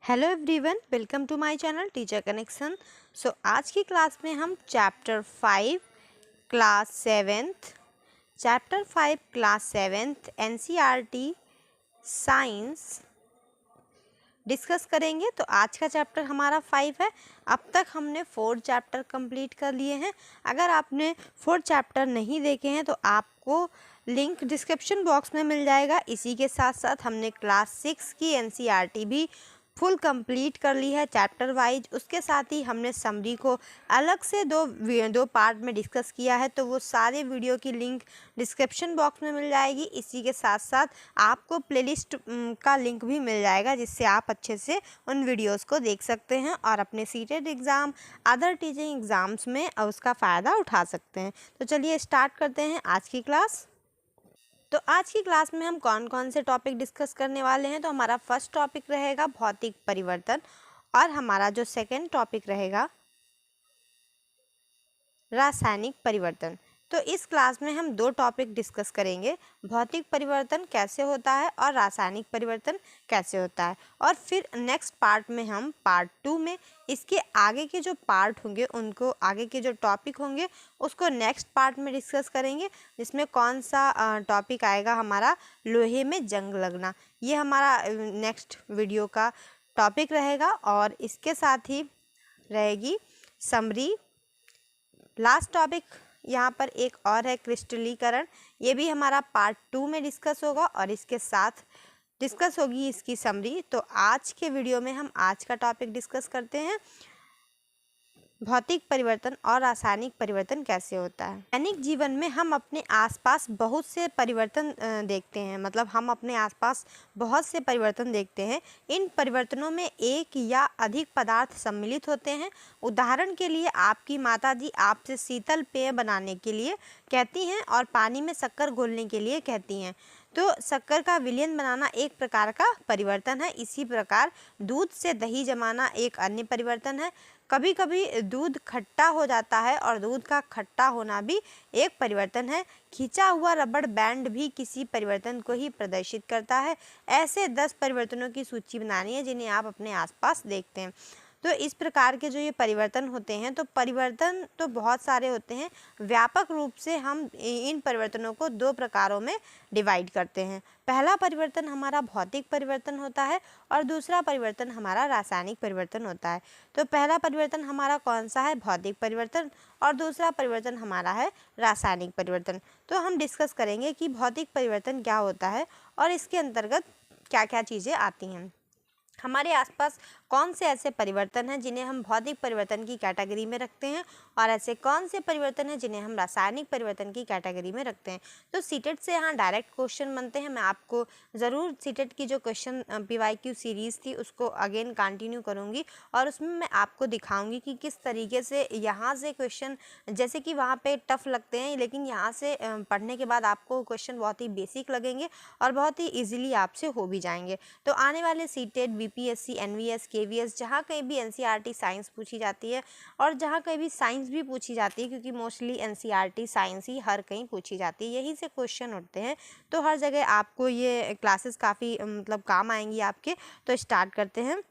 Hello everyone, welcome to my channel teacher connection. आज की class में हम chapter 5 class seventh NCERT science discuss करेंगे। तो आज का चैप्टर हमारा 5 है। अब तक हमने 4 चैप्टर कंप्लीट कर लिए हैं। अगर आपने 4 चैप्टर नहीं देखे हैं तो आपको लिंक डिस्क्रिप्शन बॉक्स में मिल जाएगा। इसी के साथ साथ हमने क्लास 6 की एनसीईआरटी भी फुल कंप्लीट कर ली है चैप्टर वाइज। उसके साथ ही हमने समरी को अलग से दो पार्ट में डिस्कस किया है, तो वो सारे वीडियो की लिंक डिस्क्रिप्शन बॉक्स में मिल जाएगी। इसी के साथ साथ आपको प्लेलिस्ट का लिंक भी मिल जाएगा, जिससे आप अच्छे से उन वीडियोस को देख सकते हैं और अपने seated exam, other teaching exams में उसका फ़ायदा उठा सकते हैं। तो चलिए स्टार्ट करते हैं आज की क्लास। तो आज की क्लास में हम कौन कौन से टॉपिक डिस्कस करने वाले हैं। तो हमारा फर्स्ट टॉपिक रहेगा भौतिक परिवर्तन और हमारा जो सेकंड टॉपिक रहेगा रासायनिक परिवर्तन। तो इस क्लास में हम 2 टॉपिक डिस्कस करेंगे, भौतिक परिवर्तन कैसे होता है और रासायनिक परिवर्तन कैसे होता है। और फिर नेक्स्ट पार्ट में हम पार्ट 2 में इसके आगे के जो पार्ट होंगे, उनको आगे के जो टॉपिक होंगे उसको नेक्स्ट पार्ट में डिस्कस करेंगे, जिसमें कौन सा टॉपिक आएगा हमारा लोहे में जंग लगना। ये हमारा नेक्स्ट वीडियो का टॉपिक रहेगा। और इसके साथ ही रहेगी समरी। लास्ट टॉपिक यहाँ पर एक और है क्रिस्टलीकरण। ये भी हमारा पार्ट 2 में डिस्कस होगा और इसके साथ डिस्कस होगी इसकी समरी। तो आज के वीडियो में हम आज का टॉपिक डिस्कस करते हैं, भौतिक परिवर्तन और रासायनिक परिवर्तन कैसे होता है। दैनिक जीवन में हम अपने आसपास बहुत से परिवर्तन देखते हैं, मतलब हम अपने आसपास बहुत से परिवर्तन देखते हैं। इन परिवर्तनों में एक या अधिक पदार्थ सम्मिलित होते हैं। उदाहरण के लिए आपकी माताजी आपसे शीतल पेय बनाने के लिए कहती हैं और पानी में शक्कर घोलने के लिए कहती हैं। तो शक्कर का विलयन बनाना एक प्रकार का परिवर्तन है। इसी प्रकार दूध से दही जमाना एक अन्य परिवर्तन है। कभी कभी दूध खट्टा हो जाता है और दूध का खट्टा होना भी एक परिवर्तन है। खींचा हुआ रबड़ बैंड भी किसी परिवर्तन को ही प्रदर्शित करता है। ऐसे 10 परिवर्तनों की सूची बनानी है जिन्हें आप अपने आसपास देखते हैं। तो इस प्रकार के जो ये परिवर्तन होते हैं, तो परिवर्तन तो बहुत सारे होते हैं। व्यापक रूप से हम इन परिवर्तनों को 2 प्रकारों में डिवाइड करते हैं। पहला परिवर्तन हमारा भौतिक परिवर्तन होता है और दूसरा परिवर्तन हमारा रासायनिक परिवर्तन होता है। तो पहला परिवर्तन हमारा कौन सा है, भौतिक परिवर्तन, और दूसरा परिवर्तन हमारा है रासायनिक परिवर्तन। तो हम डिस्कस करेंगे कि भौतिक परिवर्तन क्या होता है और इसके अंतर्गत क्या क्या चीज़ें आती हैं। हमारे आसपास कौन से ऐसे परिवर्तन हैं जिन्हें हम भौतिक परिवर्तन की कैटेगरी में रखते हैं और ऐसे कौन से परिवर्तन हैं जिन्हें हम रासायनिक परिवर्तन की कैटेगरी में रखते हैं। तो सीटेट से यहाँ डायरेक्ट क्वेश्चन बनते हैं। मैं आपको ज़रूर सीटेट की जो क्वेश्चन PYQ सीरीज़ थी उसको अगेन कंटिन्यू करूँगी और उसमें मैं आपको दिखाऊँगी कि किस तरीके से यहाँ से क्वेश्चन, जैसे कि वहाँ पर टफ लगते हैं, लेकिन यहाँ से पढ़ने के बाद आपको क्वेश्चन बहुत ही बेसिक लगेंगे और बहुत ही ईजिली आपसे हो भी जाएंगे। तो आने वाले सीटेट, BPSC, NVS, KVS, जहाँ कहीं भी NCERT साइंस पूछी जाती है और जहाँ कहीं भी साइंस भी पूछी जाती है, क्योंकि मोस्टली NCERT साइंस ही हर कहीं पूछी जाती है, यहीं से क्वेश्चन उठते हैं। तो हर जगह आपको ये क्लासेस काफ़ी मतलब काम आएंगी आपके। तो स्टार्ट करते हैं।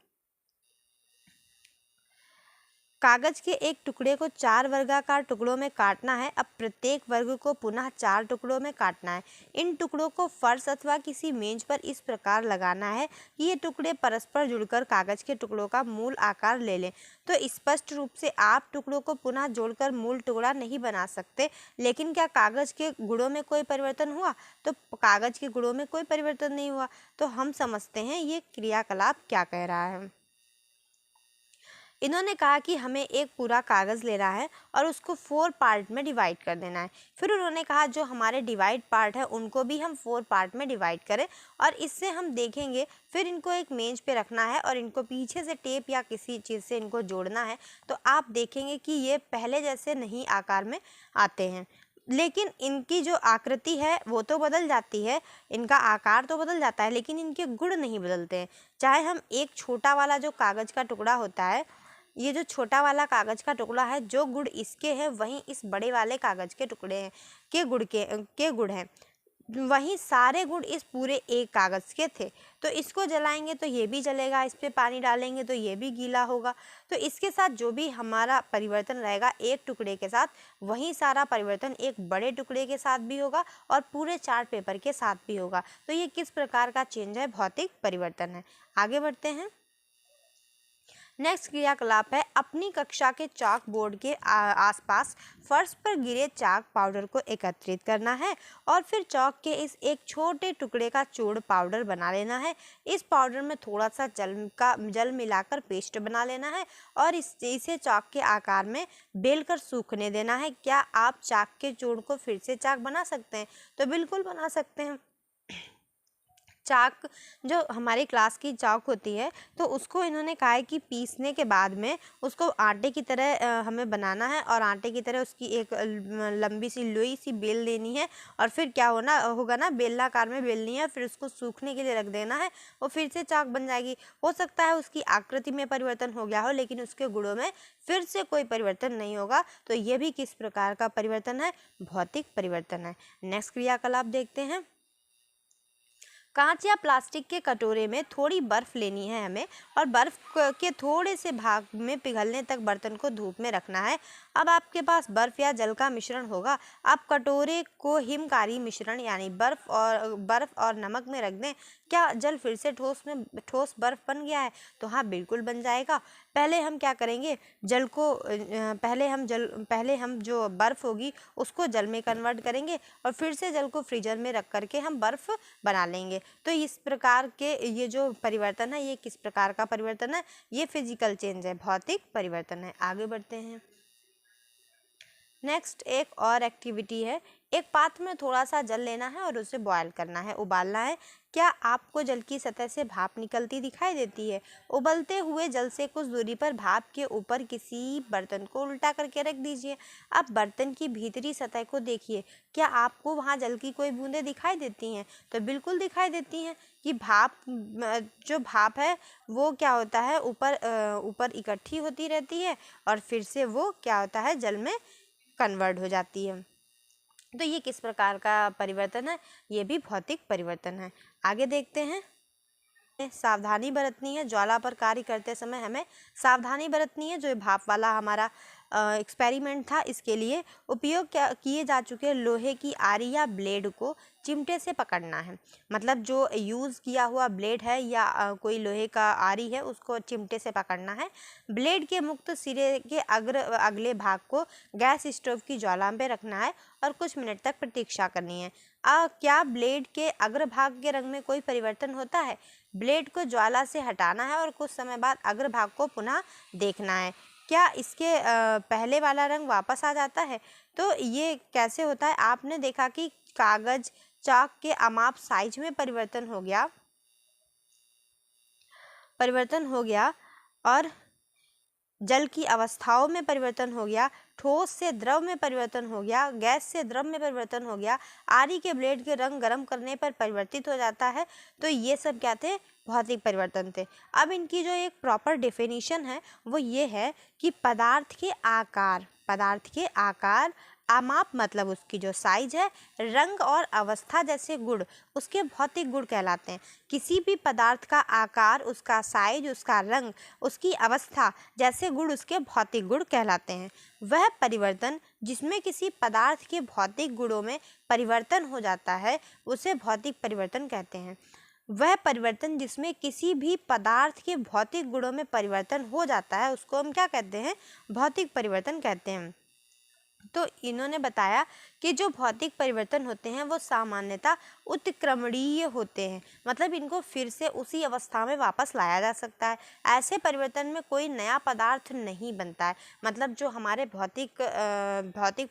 कागज के एक टुकड़े को 4 वर्गाकार टुकड़ों में काटना है। अब प्रत्येक वर्ग को पुनः 4 टुकड़ों में काटना है। इन टुकड़ों को फर्श अथवा किसी मेज पर इस प्रकार लगाना है कि ये टुकड़े परस्पर जुड़कर कागज के टुकड़ों का मूल आकार ले लें। तो स्पष्ट रूप से आप टुकड़ों को पुनः जोड़कर मूल टुकड़ा नहीं बना सकते, लेकिन क्या कागज के गुणों में कोई परिवर्तन हुआ? तो कागज के गुणों में कोई परिवर्तन नहीं हुआ। तो हम समझते हैं ये क्रियाकलाप क्या कह रहा है। इन्होंने कहा कि हमें एक पूरा कागज़ लेना है और उसको 4 पार्ट में डिवाइड कर देना है। फिर उन्होंने कहा जो हमारे डिवाइड पार्ट है उनको भी हम 4 पार्ट में डिवाइड करें और इससे हम देखेंगे। फिर इनको एक मेज पे रखना है और इनको पीछे से टेप या किसी चीज़ से इनको जोड़ना है। तो आप देखेंगे कि ये पहले जैसे नहीं आकार में आते हैं, लेकिन इनकी जो आकृति है वो तो बदल जाती है, इनका आकार तो बदल जाता है, लेकिन इनके गुण नहीं बदलते हैं। चाहे हम एक छोटा वाला जो कागज़ का टुकड़ा होता है, ये जो छोटा वाला कागज़ का टुकड़ा है, जो गुण इसके हैं वहीं इस बड़े वाले कागज़ के टुकड़े हैं के गुण हैं। वहीं सारे गुण इस पूरे एक कागज़ के थे। तो इसको जलाएंगे तो ये भी जलेगा, इस पे पानी डालेंगे तो ये भी गीला होगा। तो इसके साथ जो भी हमारा परिवर्तन रहेगा एक टुकड़े के साथ, वहीं सारा परिवर्तन एक बड़े टुकड़े के साथ भी होगा और पूरे चार्ट पेपर के साथ भी होगा। तो ये किस प्रकार का चेंज है, भौतिक परिवर्तन है। आगे बढ़ते हैं। नेक्स्ट क्रियाकलाप है अपनी कक्षा के चाक बोर्ड के आसपास फर्श पर गिरे चाक पाउडर को एकत्रित करना है और फिर चौक के इस एक छोटे टुकड़े का चूर्ण पाउडर बना लेना है। इस पाउडर में थोड़ा सा जल मिलाकर पेस्ट बना लेना है और इसे चाक के आकार में बेलकर सूखने देना है। क्या आप चाक के चूर्ण को फिर से चाक बना सकते हैं? तो बिल्कुल बना सकते हैं। चाक जो हमारी क्लास की चाक होती है, तो उसको इन्होंने कहा है कि पीसने के बाद में उसको आटे की तरह हमें बनाना है और आटे की तरह उसकी एक लंबी सी लोई सी बेल लेनी है और फिर क्या होगा ना, बेलनाकार में बेलनी है, फिर उसको सूखने के लिए रख देना है, वो फिर से चाक बन जाएगी। हो सकता है उसकी आकृति में परिवर्तन हो गया हो, लेकिन उसके गुणों में फिर से कोई परिवर्तन नहीं होगा। तो ये भी किस प्रकार का परिवर्तन है, भौतिक परिवर्तन है। नेक्स्ट क्रियाकलाप देखते हैं। कांच या प्लास्टिक के कटोरे में थोड़ी बर्फ लेनी है हमें और बर्फ के थोड़े से भाग में पिघलने तक बर्तन को धूप में रखना है। अब आपके पास बर्फ या जल का मिश्रण होगा। आप कटोरे को हिमकारी मिश्रण यानी बर्फ और नमक में रख दें। क्या जल फिर से ठोस बर्फ बन गया है? तो हाँ, बिल्कुल बन जाएगा। पहले हम क्या करेंगे, पहले हम जो बर्फ होगी उसको जल में कन्वर्ट करेंगे और फिर से जल को फ्रीजर में रख करके हम बर्फ बना लेंगे। तो इस प्रकार के ये जो परिवर्तन है, ये किस प्रकार का परिवर्तन है, ये फिजिकल चेंज है, भौतिक परिवर्तन है। आगे बढ़ते हैं। नेक्स्ट एक और एक्टिविटी है। एक पात्र में थोड़ा सा जल लेना है और उसे बॉयल करना है, उबालना है। क्या आपको जल की सतह से भाप निकलती दिखाई देती है? उबलते हुए जल से कुछ दूरी पर भाप के ऊपर किसी बर्तन को उल्टा करके रख दीजिए। अब बर्तन की भीतरी सतह को देखिए। क्या आपको वहाँ जल की कोई बूंदें दिखाई देती हैं? तो बिल्कुल दिखाई देती हैं कि जो भाप है वो क्या होता है, ऊपर इकट्ठी होती रहती है और फिर से वो क्या होता है, जल में कन्वर्ट हो जाती है। तो ये किस प्रकार का परिवर्तन है, ये भी भौतिक परिवर्तन है। आगे देखते हैं। सावधानी बरतनी है, ज्वाला पर कार्य करते समय हमें सावधानी बरतनी है। जो भाप वाला हमारा एक्सपेरिमेंट था, इसके लिए उपयोग किए जा चुके लोहे की आरी या ब्लेड को चिमटे से पकड़ना है। मतलब जो यूज़ किया हुआ ब्लेड है या कोई लोहे का आरी है, उसको चिमटे से पकड़ना है। ब्लेड के मुक्त सिरे के अगले भाग को गैस स्टोव की ज्वाला में रखना है और कुछ मिनट तक प्रतीक्षा करनी है। क्या ब्लेड के अग्रभाग के रंग में कोई परिवर्तन होता है? ब्लेड को ज्वाला से हटाना है और कुछ समय बाद अग्रभाग को पुनः देखना है। क्या इसके पहले वाला रंग वापस आ जाता है? तो ये कैसे होता है? आपने देखा कि कागज चाक के अमाप साइज में परिवर्तन हो गया और जल की अवस्थाओं में परिवर्तन हो गया, ठोस से द्रव में परिवर्तन हो गया, गैस से द्रव में परिवर्तन हो गया, आरी के ब्लेड के रंग गर्म करने पर परिवर्तित हो जाता है। तो ये सब क्या थे? भौतिक परिवर्तन थे। अब इनकी जो एक प्रॉपर डेफिनेशन है वो ये है कि पदार्थ के आकार, आमाप मतलब उसकी जो साइज है, रंग और अवस्था जैसे गुण उसके भौतिक गुण कहलाते हैं। किसी भी पदार्थ का आकार, उसका साइज, उसका रंग, उसकी अवस्था जैसे गुण उसके भौतिक गुण कहलाते हैं। वह परिवर्तन जिसमें किसी पदार्थ के भौतिक गुणों में परिवर्तन हो जाता है उसे भौतिक परिवर्तन कहते हैं। वह परिवर्तन जिसमें किसी भी पदार्थ के भौतिक गुणों में परिवर्तन हो जाता है उसको हम क्या कहते हैं? भौतिक परिवर्तन कहते हैं। तो इन्होंने बताया कि जो भौतिक परिवर्तन होते हैं वो सामान्यतः उत्क्रमणीय होते हैं। मतलब इनको फिर से उसी अवस्था में वापस लाया जा सकता है। ऐसे परिवर्तन में कोई नया पदार्थ नहीं बनता है। मतलब जो हमारे भौतिक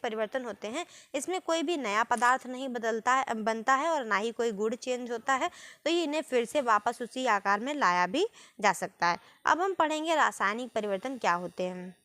परिवर्तन होते हैं इसमें कोई भी नया पदार्थ नहीं बनता है और ना ही कोई गुण चेंज होता है। तो ये इन्हें फिर से वापस उसी आकार में लाया भी जा सकता है। अब हम पढ़ेंगे रासायनिक परिवर्तन क्या होते हैं।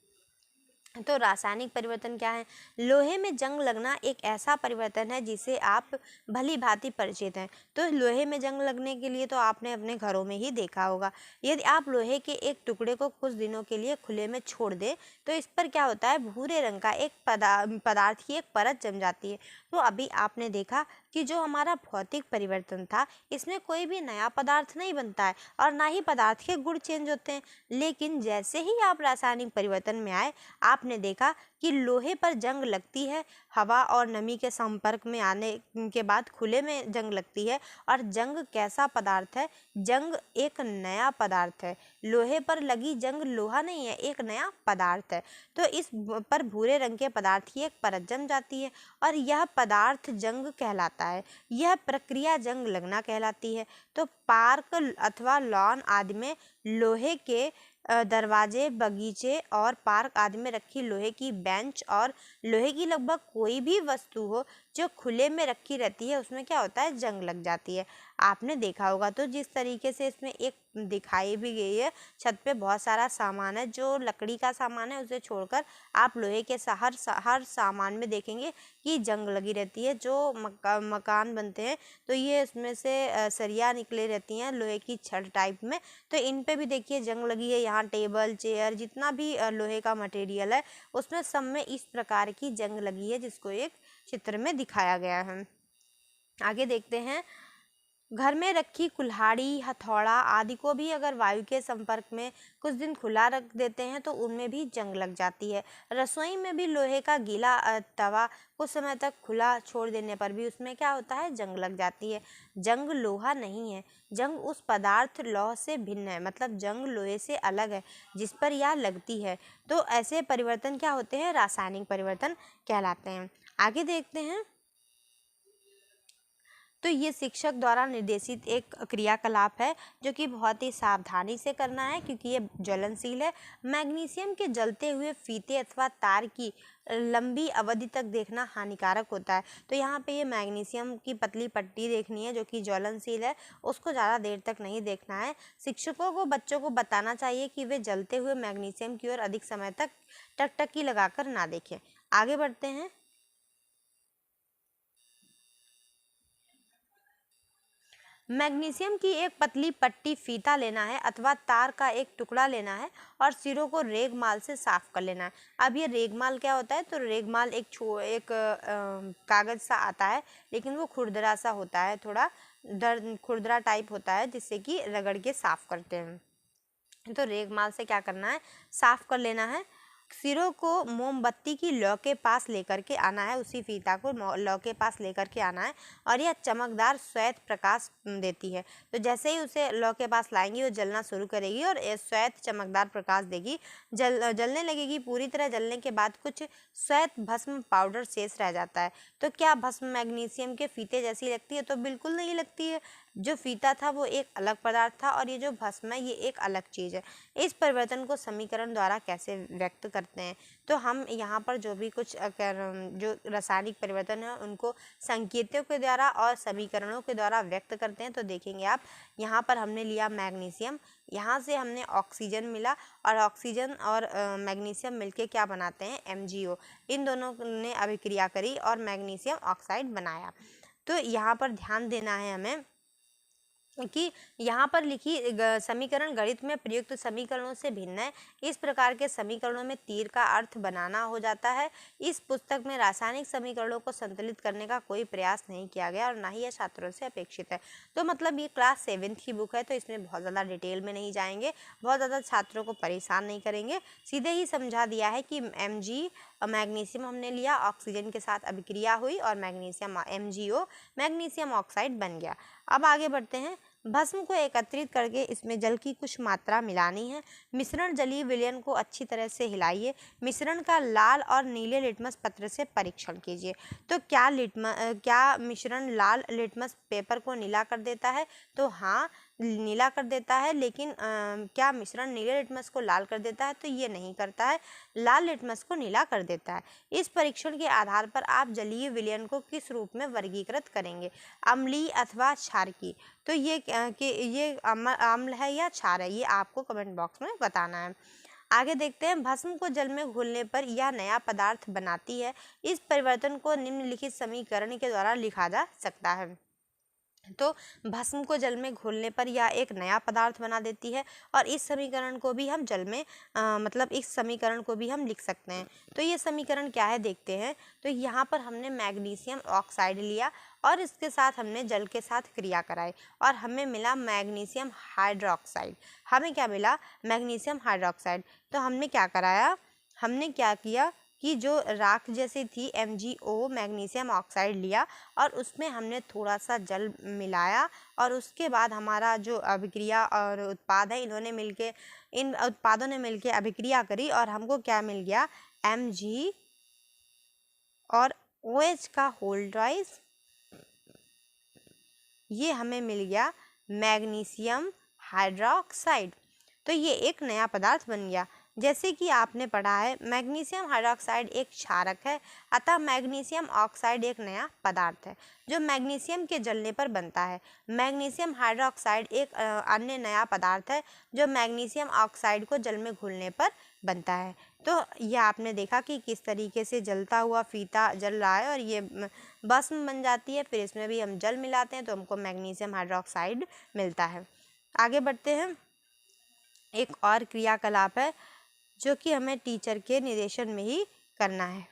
तो रासायनिक परिवर्तन क्या है? लोहे में जंग लगना एक ऐसा परिवर्तन है जिसे आप भली भांति परिचित हैं। तो लोहे में जंग लगने के लिए तो आपने अपने घरों में ही देखा होगा। यदि आप लोहे के एक टुकड़े को कुछ दिनों के लिए खुले में छोड़ दें तो इस पर क्या होता है? भूरे रंग का एक पदार्थ की एक परत जम जाती है। तो अभी आपने देखा कि जो हमारा भौतिक परिवर्तन था, इसमें कोई भी नया पदार्थ नहीं बनता है और ना ही पदार्थ के गुण चेंज होते हैं। लेकिन जैसे ही आप रासायनिक परिवर्तन में आए, आपने देखा कि लोहे पर जंग लगती है, हवा और नमी के संपर्क में आने के बाद खुले में जंग लगती है। और जंग कैसा पदार्थ है? जंग एक नया पदार्थ है। लोहे पर लगी जंग लोहा नहीं है, एक नया पदार्थ है। तो इस पर भूरे रंग के पदार्थ की एक परत जम जाती है और यह पदार्थ जंग कहलाता है। यह प्रक्रिया जंग लगना कहलाती है। तो पार्क अथवा लॉन आदि में लोहे के दरवाजे, बगीचे और पार्क आदि में रखी लोहे की बेंच और लोहे की लगभग कोई भी वस्तु हो जो खुले में रखी रहती है, उसमें क्या होता है? जंग लग जाती है। आपने देखा होगा तो जिस तरीके से इसमें एक दिखाई भी गई है, छत पे बहुत सारा सामान है, जो लकड़ी का सामान है उसे छोड़कर आप लोहे के हर सामान में देखेंगे कि जंग लगी रहती है। जो मकान बनते हैं तो ये इसमें से सरिया निकले रहती हैं लोहे की छड़ टाइप में, तो इन पे भी देखिए जंग लगी है। यहाँ टेबल, चेयर, जितना भी लोहे का मटेरियल है उसमें सब में इस प्रकार की जंग लगी है, जिसको एक चित्र में दिखाया गया है। आगे देखते हैं, घर में रखी कुल्हाड़ी, हथौड़ा आदि को भी अगर वायु के संपर्क में कुछ दिन खुला रख देते हैं तो उनमें भी जंग लग जाती है। रसोई में भी लोहे का गीला तवा कुछ समय तक खुला छोड़ देने पर भी उसमें क्या होता है? जंग लग जाती है। जंग लोहा नहीं है, जंग उस पदार्थ लौह से भिन्न है, मतलब जंग लोहे से अलग है जिस पर यह लगती है। तो ऐसे परिवर्तन क्या होते हैं? रासायनिक परिवर्तन कहलाते हैं। आगे देखते हैं, तो ये शिक्षक द्वारा निर्देशित एक क्रियाकलाप है जो कि बहुत ही सावधानी से करना है क्योंकि ये ज्वलनशील है। मैग्नीशियम के जलते हुए फीते अथवा तार की लंबी अवधि तक देखना हानिकारक होता है। तो यहाँ पे ये मैग्नीशियम की पतली पट्टी देखनी है जो कि ज्वलनशील है, उसको ज़्यादा देर तक नहीं देखना है। शिक्षकों को बच्चों को बताना चाहिए कि वे जलते हुए मैग्नीशियम की ओर अधिक समय तक टकटकी लगाकर ना देखें। आगे बढ़ते हैं, मैग्नीशियम की एक पतली पट्टी फीता लेना है अथवा तार का एक टुकड़ा लेना है और सिरों को रेगमाल से साफ कर लेना है। अब ये रेगमाल क्या होता है? तो रेगमाल एक कागज सा आता है, लेकिन वो खुरदरा सा होता है, थोड़ा खुरदरा टाइप होता है, जिससे कि रगड़ के साफ करते हैं। तो रेगमाल से क्या करना है? साफ कर लेना है। सिरों को मोमबत्ती की लौ के पास लेकर के आना है, उसी फीता को लौ के पास लेकर के आना है और यह चमकदार श्वेत प्रकाश देती है। तो जैसे ही उसे लौ के पास लाएंगी वो जलना शुरू करेगी और श्वेत चमकदार प्रकाश देगी, जलने लगेगी। पूरी तरह जलने के बाद कुछ श्वेत भस्म पाउडर शेष रह जाता है। तो क्या भस्म मैग्नीशियम के फीते जैसी लगती है? तो बिल्कुल नहीं लगती है। जो फीता था वो एक अलग पदार्थ था और ये जो भस्म है ये एक अलग चीज़ है। इस परिवर्तन को समीकरण द्वारा कैसे व्यक्त करते हैं? तो हम यहाँ पर जो भी कुछ जो रासायनिक परिवर्तन है उनको संकेतों के द्वारा और समीकरणों के द्वारा व्यक्त करते हैं। तो देखेंगे आप, यहाँ पर हमने लिया मैग्नीशियम, यहाँ से हमने ऑक्सीजन मिला और ऑक्सीजन और मैग्नीशियम मिलके क्या बनाते हैं? MgO। इन दोनों ने अभिक्रिया करी और मैग्नीशियम ऑक्साइड बनाया। तो यहाँ पर ध्यान देना है हमें कि यहाँ पर लिखी समीकरण गणित में प्रयुक्त समीकरणों से भिन्न है। इस प्रकार के समीकरणों में तीर का अर्थ बनाना हो जाता है। इस पुस्तक में रासायनिक समीकरणों को संतुलित करने का कोई प्रयास नहीं किया गया और ना ही यह छात्रों से अपेक्षित है। तो मतलब ये क्लास 7th की बुक है, तो इसमें बहुत ज़्यादा डिटेल में नहीं जाएंगे, बहुत ज़्यादा छात्रों को परेशान नहीं करेंगे। सीधे ही समझा दिया है कि मैग्नीशियम हमने लिया, ऑक्सीजन के साथ अभिक्रिया हुई और मैग्नीशियम MgO मैग्नीशियम ऑक्साइड बन गया। अब आगे बढ़ते हैं। भस्म को एकत्रित करके इसमें जल की कुछ मात्रा मिलानी है। मिश्रण जलीय विलयन को अच्छी तरह से हिलाइए। मिश्रण का लाल और नीले लिटमस पत्र से परीक्षण कीजिए। तो क्या मिश्रण लाल लिटमस पेपर को नीला कर देता है? तो हाँ, नीला कर देता है, लेकिन क्या मिश्रण नीले लिटमस को लाल कर देता है? तो ये नहीं करता है, लाल लिटमस को नीला कर देता है। इस परीक्षण के आधार पर आप जलीय विलयन को किस रूप में वर्गीकृत करेंगे? अम्लीय अथवा क्षारकीय? तो ये अम्ल है या क्षार है, ये आपको कमेंट बॉक्स में बताना है। आगे देखते हैं, भस्म को जल में घुलने पर यह नया पदार्थ बनाती है। इस परिवर्तन को निम्नलिखित समीकरण के द्वारा लिखा जा सकता है। तो भस्म को जल में घोलने पर यह एक नया पदार्थ बना देती है और इस समीकरण को भी हम जल में मतलब इस समीकरण को भी हम लिख सकते हैं। तो ये समीकरण क्या है देखते हैं। तो यहाँ पर हमने मैग्नीशियम ऑक्साइड लिया और इसके साथ हमने जल के साथ क्रिया कराई और हमें मिला मैग्नीशियम हाइड्रोक्साइड। हमें क्या मिला? Magnesium hydroxide. तो हमने क्या कराया, हमने क्या किया कि जो राख जैसी थी MgO मैग्नीशियम ऑक्साइड लिया और उसमें हमने थोड़ा सा जल मिलाया और उसके बाद हमारा जो अभिक्रिया और उत्पाद है इन्होंने मिलके, इन उत्पादों ने मिलके अभिक्रिया करी और हमको क्या मिल गया? Mg और OH का होल ट्वाइस, ये हमें मिल गया मैग्नीशियम हाइड्रोक्साइड। तो ये एक नया पदार्थ बन गया। जैसे कि आपने पढ़ा है मैग्नीशियम हाइड्रोक्साइड एक क्षारक है, अतः मैग्नीशियम ऑक्साइड एक नया पदार्थ है जो मैग्नीशियम के जलने पर बनता है। मैग्नीशियम हाइड्रोक्साइड एक अन्य नया पदार्थ है जो मैग्नीशियम ऑक्साइड को जल में घुलने पर बनता है। तो यह आपने देखा कि किस तरीके से जलता हुआ फीता जल रहा है और ये भस्म बन जाती है, फिर इसमें भी हम जल मिलाते हैं तो हमको मैग्नीशियम हाइड्रोक्साइड मिलता है। आगे बढ़ते हैं। एक और क्रियाकलाप है जो कि हमें टीचर के निर्देशन में ही करना है,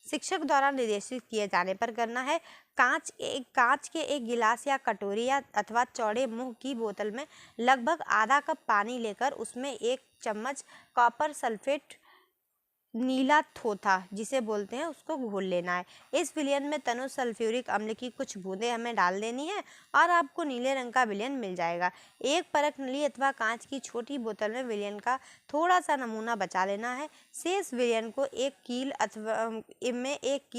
शिक्षक द्वारा निर्देशित किए जाने पर करना है। कांच के एक गिलास या कटोरी या अथवा चौड़े मुंह की बोतल में लगभग आधा कप पानी लेकर उसमें 1 चम्मच कॉपर सल्फेट नीला थोथा जिसे बोलते हैं उसको घोल लेना है। इस विलयन में तनु सल्फ्यूरिक अम्ल की कुछ बूंदें हमें डाल देनी है और आपको नीले रंग का विलयन मिल जाएगा। एक परख नली अथवा कांच की छोटी बोतल में विलयन का थोड़ा सा नमूना बचा लेना है। शेष विलयन को एक कील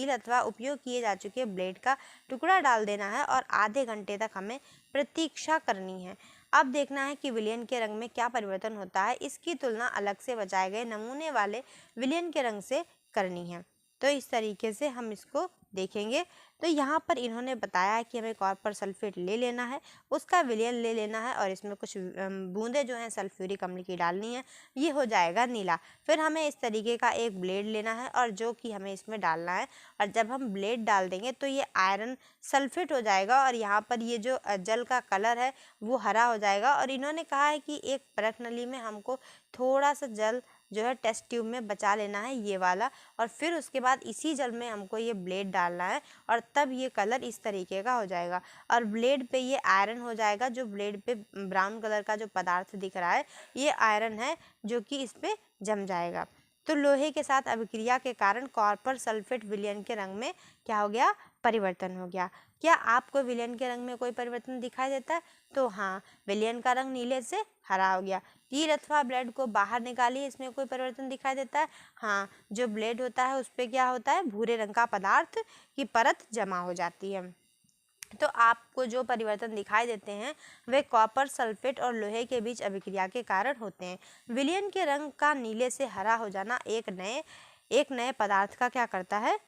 अथवा उपयोग किए जा चुके ब्लेड का टुकड़ा डाल देना है और आधे घंटे तक हमें प्रतीक्षा करनी है। अब देखना है कि विलयन के रंग में क्या परिवर्तन होता है। इसकी तुलना अलग से बचाए गए नमूने वाले विलयन के रंग से करनी है। तो इस तरीके से हम इसको देखेंगे। तो यहाँ पर इन्होंने बताया है कि हमें कॉपर सल्फेट ले लेना है, उसका विलयन ले लेना है और इसमें कुछ बूंदें जो हैं सल्फ्यूरिक अम्ल की डालनी है, ये हो जाएगा नीला। फिर हमें इस तरीके का एक ब्लेड लेना है और जो कि हमें इसमें डालना है और जब हम ब्लेड डाल देंगे तो ये आयरन सल्फेट हो जाएगा और यहाँ पर ये जो जल का कलर है वो हरा हो जाएगा। और इन्होंने कहा है कि एक परख नली में हमको थोड़ा सा जल जो है टेस्ट ट्यूब में बचा लेना है ये वाला, और फिर उसके बाद इसी जल में हमको ये ब्लेड डालना है और तब ये कलर इस तरीके का हो जाएगा और ब्लेड पे ये आयरन हो जाएगा। जो ब्लेड पे ब्राउन कलर का जो पदार्थ दिख रहा है ये आयरन है जो कि इस पे जम जाएगा। तो लोहे के साथ अभिक्रिया के कारण कॉपर सल्फेट विलयन के रंग में क्या हो गया? परिवर्तन हो गया। क्या आपको विलयन के रंग में कोई परिवर्तन दिखाई देता है? तो हाँ, विलयन का रंग नीले से हरा हो गया। कील अथवा ब्लेड को बाहर निकालिए, इसमें कोई परिवर्तन दिखाई देता है? हाँ, जो ब्लेड होता है उस पर क्या होता है? भूरे रंग का पदार्थ की परत जमा हो जाती है। तो आपको जो परिवर्तन दिखाई देते हैं वे कॉपर सल्फेट और लोहे के बीच अभिक्रिया के कारण होते हैं। विलयन के रंग का नीले से हरा हो जाना एक नए पदार्थ का क्या करता है?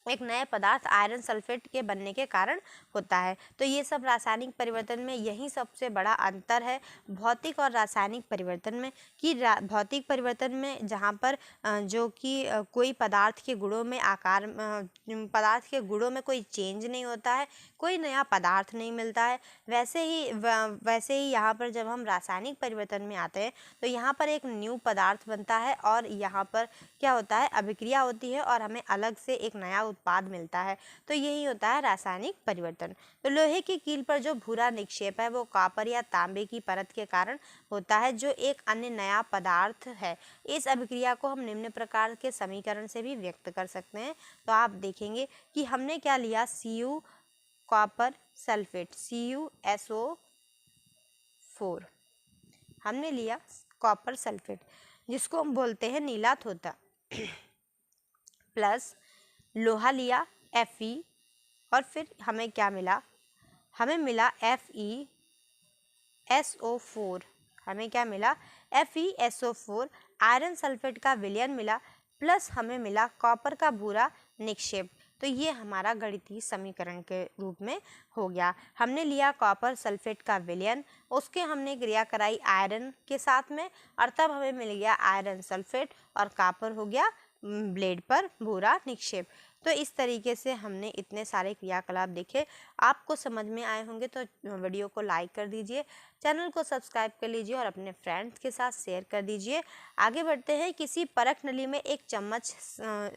एक नए पदार्थ आयरन सल्फेट के बनने के कारण होता है। तो ये सब रासायनिक परिवर्तन में यही सबसे बड़ा अंतर है भौतिक और रासायनिक परिवर्तन में, कि भौतिक परिवर्तन में जहाँ पर जो कि कोई पदार्थ के गुणों में पदार्थ के गुणों में कोई चेंज नहीं होता है, कोई नया पदार्थ नहीं मिलता है, वैसे ही यहाँ पर जब हम रासायनिक परिवर्तन में आते हैं तो यहाँ पर एक न्यू पदार्थ बनता है और यहाँ पर क्या होता है? अभिक्रिया होती है और हमें अलग से एक नया उत्पाद मिलता है। तो यही होता है रासायनिक परिवर्तन। तो लोहे की कील पर जो भूरा निक्षेप है वो कॉपर या तांबे की परत के कारण होता है जो एक अन्य नया पदार्थ है। इस अभिक्रिया को हम निम्न प्रकार के समीकरण से भी व्यक्त कर सकते हैं। तो आप देखेंगे कि हमने क्या लिया? Cu कॉपर सल्फेट CuSO4 हमने लिया कॉपर सल्फेट जिसको हम बोलते हैं नीला थोथा प्लस लोहा लिया Fe और फिर हमें क्या मिला? हमें मिला FeSO4। हमें क्या मिला? FeSO4 आयरन सल्फेट का विलयन मिला प्लस हमें मिला कॉपर का भूरा निक्षेप। तो ये हमारा गणितीय समीकरण के रूप में हो गया। हमने लिया कॉपर सल्फेट का विलयन, उसके हमने क्रिया कराई आयरन के साथ में और तब हमें मिल गया आयरन सल्फेट और कॉपर हो गया ब्लेड पर भूरा निक्षेप। तो इस तरीके से हमने इतने सारे क्रियाकलाप देखे। आपको समझ में आए होंगे तो वीडियो को लाइक कर दीजिए, चैनल को सब्सक्राइब कर लीजिए और अपने फ्रेंड्स के साथ शेयर कर दीजिए। आगे बढ़ते हैं। किसी परख नली में 1 चम्मच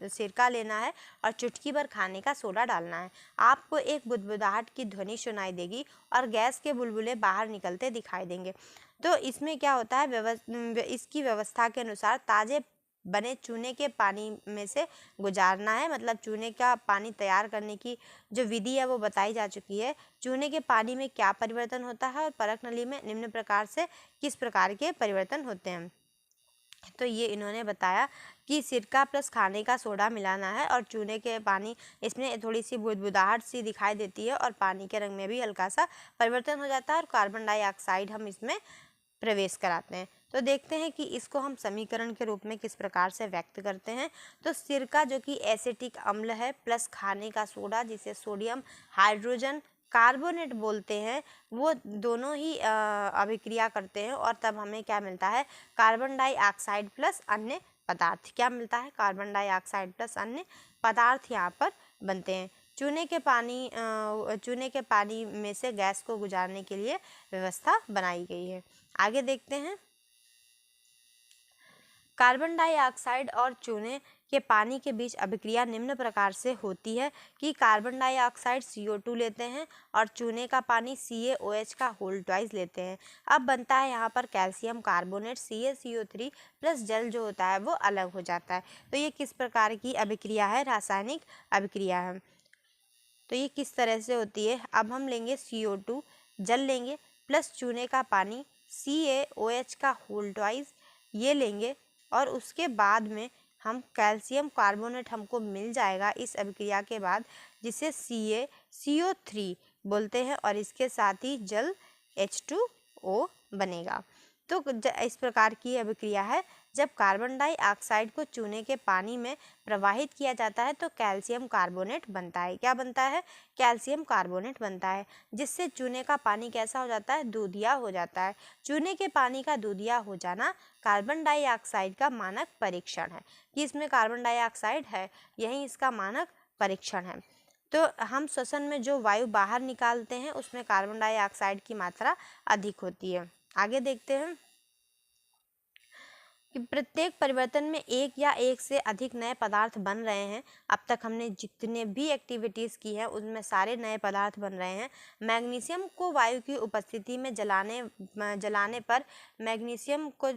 सिरका लेना है और चुटकी भर खाने का सोडा डालना है। आपको एक बुदबुदाहट की ध्वनि सुनाई देगी और गैस के बुलबुले बाहर निकलते दिखाई देंगे। तो इसमें क्या होता है, इसकी व्यवस्था के अनुसार ताज़े बने चूने के पानी में से गुजारना है। मतलब चूने का पानी तैयार करने की जो विधि है वो बताई जा चुकी है। चूने के पानी में क्या परिवर्तन होता है और परख नली में निम्न प्रकार से किस प्रकार के परिवर्तन होते हैं। तो ये इन्होंने बताया कि सिरका प्लस खाने का सोडा मिलाना है और चूने के पानी, इसमें थोड़ी सी बुदबुदाहट सी दिखाई देती है और पानी के रंग में भी हल्का सा परिवर्तन हो जाता है और कार्बन डाइऑक्साइड हम इसमें प्रवेश कराते हैं। तो देखते हैं कि इसको हम समीकरण के रूप में किस प्रकार से व्यक्त करते हैं। तो सिरका जो कि एसिटिक अम्ल है प्लस खाने का सोडा जिसे सोडियम हाइड्रोजन कार्बोनेट बोलते हैं, वो दोनों ही अभिक्रिया करते हैं और तब हमें क्या मिलता है, कार्बन डाइऑक्साइड प्लस अन्य पदार्थ। क्या मिलता है, कार्बन डाइऑक्साइड प्लस अन्य पदार्थ यहाँ पर बनते हैं। चूने के पानी में से गैस को गुजारने के लिए व्यवस्था बनाई गई है। आगे देखते हैं। कार्बन डाइऑक्साइड और चूने के पानी के बीच अभिक्रिया निम्न प्रकार से होती है कि कार्बन डाइऑक्साइड CO2 लेते हैं और चूने का पानी CaOH का होल ट्वाइस लेते हैं। अब बनता है यहाँ पर कैल्शियम कार्बोनेट CaCO3 प्लस जल जो होता है वो अलग हो जाता है। तो ये किस प्रकार की अभिक्रिया है, रासायनिक अभिक्रिया है। तो ये किस तरह से होती है। अब हम लेंगे CO2 जल लेंगे प्लस चूने का पानी CaOH का होल ट्वाइस ये लेंगे और उसके बाद में हम कैल्शियम कार्बोनेट हमको मिल जाएगा इस अभिक्रिया के बाद, जिसे CaCO3 बोलते हैं और इसके साथ ही जल H2O बनेगा। तो इस प्रकार की अभिक्रिया है। जब कार्बन डाइऑक्साइड को चूने के पानी में प्रवाहित किया जाता है तो कैल्शियम कार्बोनेट बनता है। क्या बनता है, कैल्शियम कार्बोनेट बनता है, जिससे चूने का पानी कैसा हो जाता है, दूधिया हो जाता है। चूने के पानी का दूधिया हो जाना कार्बन डाइऑक्साइड का मानक परीक्षण है कि इसमें कार्बन डाइऑक्साइड है, यही इसका मानक परीक्षण है। तो हम श्वसन में जो वायु बाहर निकालते हैं उसमें कार्बन डाइऑक्साइड की मात्रा अधिक होती है। आगे देखते हैं कि प्रत्येक परिवर्तन में एक या एक से अधिक नए पदार्थ बन रहे हैं। अब तक हमने जितने भी एक्टिविटीज़ की है उनमें सारे नए पदार्थ बन रहे हैं। मैग्नीशियम को वायु की उपस्थिति में जलाने पर मैग्नीशियम को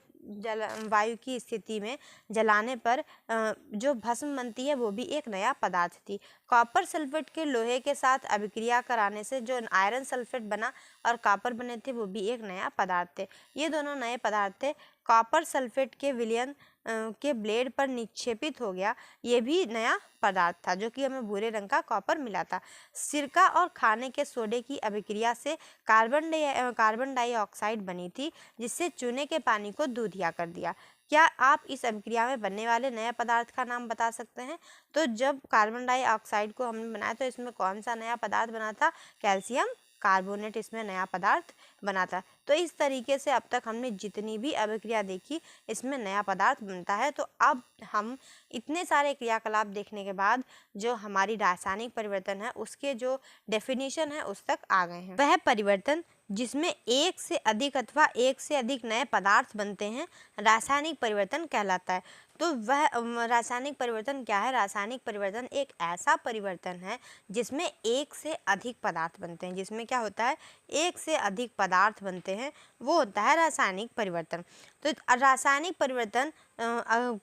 वायु की स्थिति में जलाने पर जो भस्म बनती है वो भी एक नया पदार्थ थी। कॉपर सल्फेट के लोहे के साथ अभिक्रिया कराने से जो आयरन सल्फेट बना और कॉपर बने थे वो भी एक नया पदार्थ थे। ये दोनों नए पदार्थ थे। कॉपर सल्फेट के विलयन के ब्लेड पर निक्षेपित हो गया, ये भी नया पदार्थ था जो कि हमें भूरे रंग का कॉपर मिला था। सिरका और खाने के सोडे की अभिक्रिया से कार्बन डाइऑक्साइड बनी थी, जिससे चूने के पानी को दूधिया कर दिया। क्या आप इस अभिक्रिया में बनने वाले नए पदार्थ का नाम बता सकते हैं। तो जब कार्बन डाइऑक्साइड को हमने बनाया तो इसमें कौन सा नया पदार्थ बना था, कैल्शियम कार्बोनेट इसमें नया पदार्थ बना था। तो इस तरीके से अब तक हमने जितनी भी अभिक्रिया देखी इसमें नया पदार्थ बनता है। तो अब हम इतने सारे क्रियाकलाप देखने के बाद जो हमारी रासायनिक परिवर्तन है उसके जो डेफिनेशन है उस तक आ गए हैं। वह परिवर्तन जिसमें एक से अधिक अथवा एक से अधिक नए पदार्थ बनते हैं रासायनिक परिवर्तन कहलाता है। तो वह रासायनिक परिवर्तन क्या है, रासायनिक परिवर्तन एक ऐसा परिवर्तन है जिसमें एक से अधिक पदार्थ बनते हैं। जिसमें क्या होता है, एक से अधिक पदार्थ बनते हैं, वो होता है रासायनिक परिवर्तन। तो रासायनिक परिवर्तन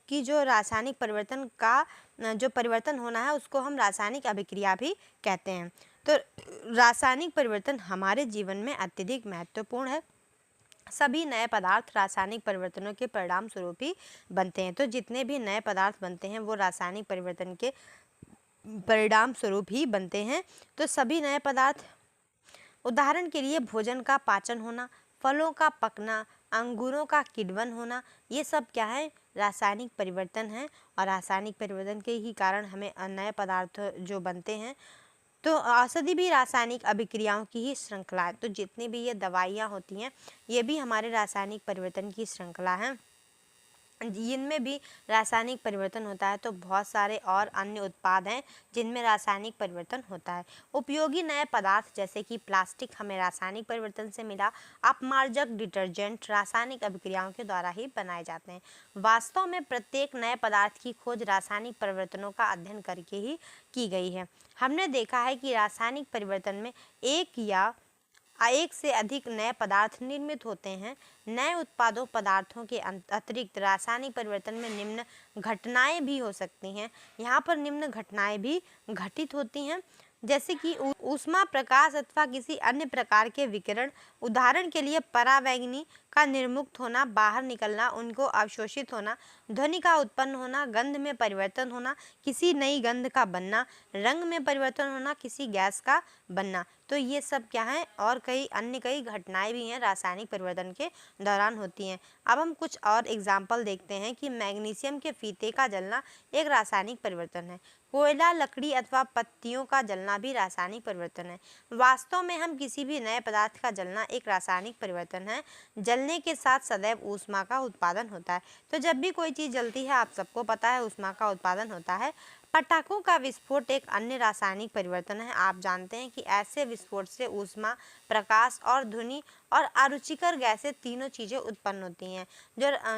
की जो रासायनिक परिवर्तन का जो परिवर्तन होना है उसको हम रासायनिक अभिक्रिया भी कहते हैं। तो रासायनिक परिवर्तन हमारे जीवन में अत्यधिक महत्वपूर्ण है। सभी नए पदार्थ रासायनिक परिवर्तनों के परिणाम स्वरूप ही बनते हैं। तो जितने भी नए पदार्थ बनते हैं वो रासायनिक परिवर्तन के परिणाम स्वरूप ही बनते हैं। तो सभी नए पदार्थ, उदाहरण के लिए भोजन का पाचन होना, फलों का पकना, अंगूरों का किण्वन होना, ये सब क्या है, रासायनिक परिवर्तन है। और रासायनिक परिवर्तन के ही कारण हमें नए पदार्थ जो बनते हैं। तो औषधि भी रासायनिक अभिक्रियाओं की ही श्रृंखला है। तो जितनी भी ये दवाइयाँ होती हैं ये भी हमारे रासायनिक परिवर्तन की श्रृंखला हैं। इनमें भी रासायनिक परिवर्तन होता है। तो बहुत सारे और अन्य उत्पाद हैं जिनमें रासायनिक परिवर्तन होता है। उपयोगी नए पदार्थ जैसे कि प्लास्टिक हमें रासायनिक परिवर्तन से मिला। अपमार्जक, डिटर्जेंट रासायनिक अभिक्रियाओं के द्वारा ही बनाए जाते हैं। वास्तव में प्रत्येक नए पदार्थ की खोज रासायनिक परिवर्तनों का अध्ययन करके ही की गई है। हमने देखा है कि रासायनिक परिवर्तन में एक से अधिक नए पदार्थ निर्मित होते हैं। नए उत्पादों पदार्थों के अतिरिक्त रासायनिक परिवर्तन में निम्न घटनाएं भी हो सकती हैं। यहाँ पर निम्न घटनाएं भी घटित होती हैं, जैसे कि ऊष्मा, प्रकाश अथवा किसी अन्य प्रकार के विकिरण। उदाहरण के लिए परावैंगनी का निर्मुक्त होना, बाहर निकलना, उनको अवशोषित होना, ध्वनि का उत्पन्न होना, गंध में परिवर्तन होना, किसी नई गंध का बनना, रंग में परिवर्तन होना, किसी गैस का बनना। तो ये सब क्या है, और कई घटनाएं भी हैं रासायनिक परिवर्तन के दौरान होती हैं। अब हम कुछ और एग्जाम्पल देखते हैं कि मैग्नीशियम के फीते का जलना एक रासायनिक परिवर्तन है। कोयला, लकड़ी अथवा पत्तियों का जलना भी रासायनिक परिवर्तन है। वास्तव में हम किसी भी नए पदार्थ का जलना एक रासायनिक परिवर्तन है। जलने के साथ सदैव ऊष्मा का उत्पादन होता है। तो जब भी कोई चीज़ जलती है, आप सबको पता है, ऊष्मा का उत्पादन होता है। पटाखों का विस्फोट एक अन्य रासायनिक परिवर्तन है। आप जानते हैं कि ऐसे विस्फोट से ऊष्मा, प्रकाश और ध्वनि और अरुचिकर गैसें तीनों चीज़ें उत्पन्न होती हैं।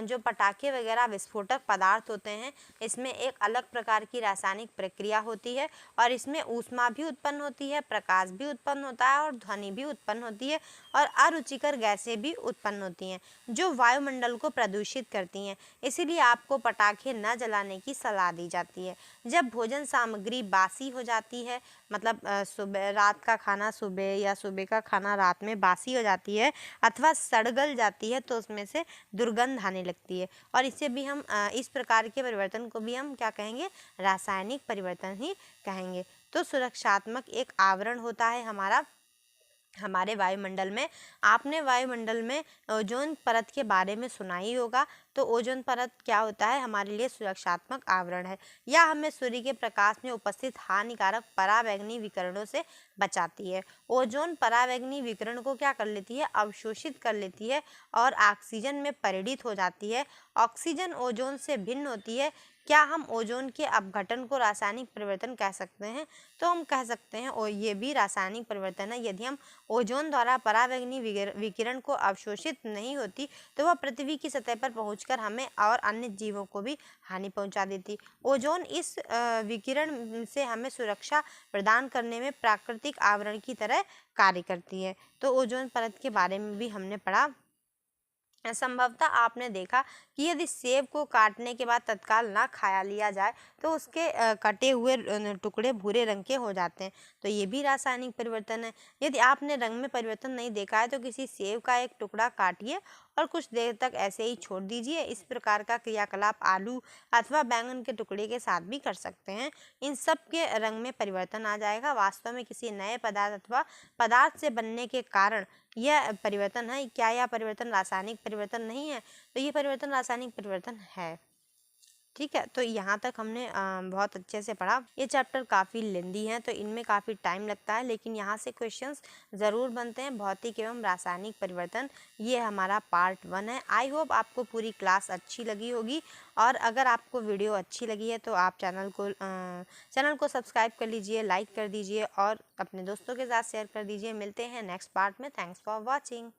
जो पटाखे वगैरह विस्फोटक पदार्थ होते हैं, इसमें एक अलग प्रकार की रासायनिक प्रक्रिया होती है और इसमें ऊष्मा भी उत्पन्न होती है, प्रकाश भी उत्पन्न होता है और ध्वनि भी उत्पन्न होती है और अरुचिकर गैसें भी उत्पन्न होती हैं जो वायुमंडल को प्रदूषित करती हैं। इसीलिए आपको पटाखे न जलाने की सलाह दी जाती है। जब भोजन सामग्री बासी हो जाती है, मतलब सुबह रात का खाना सुबह या सुबह का खाना रात में बासी हो जाती है अथवा सड़गल जाती है, तो उसमें से दुर्गंध आने लगती है। और इसे भी हम इस प्रकार के परिवर्तन को भी हम क्या कहेंगे, रासायनिक परिवर्तन ही कहेंगे। तो सुरक्षात्मक एक आवरण होता है हमारे वायुमंडल में। आपने वायुमंडल में ओजोन परत के बारे में सुना ही होगा। तो ओजोन परत क्या होता है, हमारे लिए सुरक्षात्मक आवरण है। यह हमें सूर्य के प्रकाश में उपस्थित हानिकारक परावैंगनी विकिरणों से बचाती है। ओजोन परावैंगनी विकिरण को क्या कर लेती है, अवशोषित कर लेती है और ऑक्सीजन में परिणित हो जाती है। ऑक्सीजन ओजोन से भिन्न होती है। क्या हम ओजोन के अपघटन को रासायनिक परिवर्तन कह सकते हैं? तो हम कह सकते हैं, और ये भी रासायनिक परिवर्तन है। यदि हम ओजोन द्वारा परावैंगनी विकिरण को अवशोषित नहीं होती तो वह पृथ्वी की सतह पर पहुंचकर हमें और अन्य जीवों को भी हानि पहुंचा देती। ओजोन इस विकिरण से हमें सुरक्षा प्रदान करने में प्राकृतिक आवरण की तरह कार्य करती है। तो ओजोन परत के बारे में भी हमने पढ़ा। संभवतः आपने देखा कि यदि सेब को काटने के बाद तत्काल ना खाया लिया जाए तो उसके कटे हुए टुकड़े भूरे रंग के हो जाते हैं। तो ये भी रासायनिक परिवर्तन है। यदि आपने रंग में परिवर्तन नहीं देखा है तो किसी सेब का एक टुकड़ा काटिए और कुछ देर तक ऐसे ही छोड़ दीजिए। इस प्रकार का क्रियाकलाप आलू अथवा बैंगन के टुकड़े के साथ भी कर सकते हैं। इन सब के रंग में परिवर्तन आ जाएगा। वास्तव में किसी नए पदार्थ अथवा पदार्थ से बनने के कारण यह परिवर्तन है। क्या यह परिवर्तन रासायनिक परिवर्तन नहीं है? तो ये परिवर्तन रासायनिक परिवर्तन है। ठीक है, तो यहाँ तक हमने बहुत अच्छे से पढ़ा। ये चैप्टर काफ़ी लेंदी है तो इनमें काफ़ी टाइम लगता है, लेकिन यहाँ से क्वेश्चंस ज़रूर बनते हैं। भौतिक एवं रासायनिक परिवर्तन, ये हमारा पार्ट 1 है। आई होप आपको पूरी क्लास अच्छी लगी होगी, और अगर आपको वीडियो अच्छी लगी है तो आप चैनल को सब्सक्राइब कर लीजिए, लाइक कर दीजिए और अपने दोस्तों के साथ शेयर कर दीजिए। मिलते हैं नेक्स्ट पार्ट में। Thanks for watching.